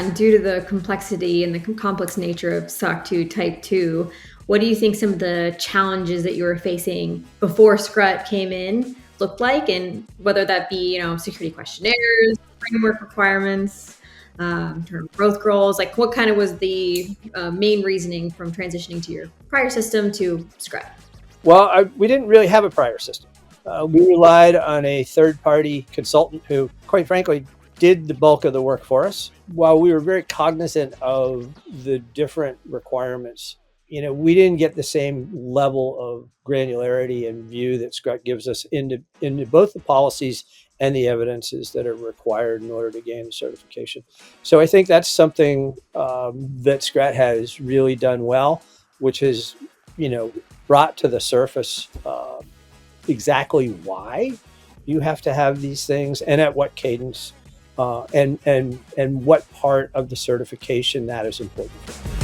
and due to the complexity and the complex nature of SOC 2 Type 2, what do you think some of the challenges that you were facing before Scrut came in looked like, and whether that be, security questionnaires, framework requirements, term growth goals, like what kind of was the main reasoning from transitioning to your prior system to Scrut? Well, we didn't really have a prior system. We relied on a third-party consultant who, quite frankly, did the bulk of the work for us. While we were very cognizant of the different requirements, we didn't get the same level of granularity and view that Scrut gives us into both the policies and the evidences that are required in order to gain the certification. So I think that's something that Scrut has really done well, which has, brought to the surface exactly why you have to have these things and at what cadence and what part of the certification that is important for.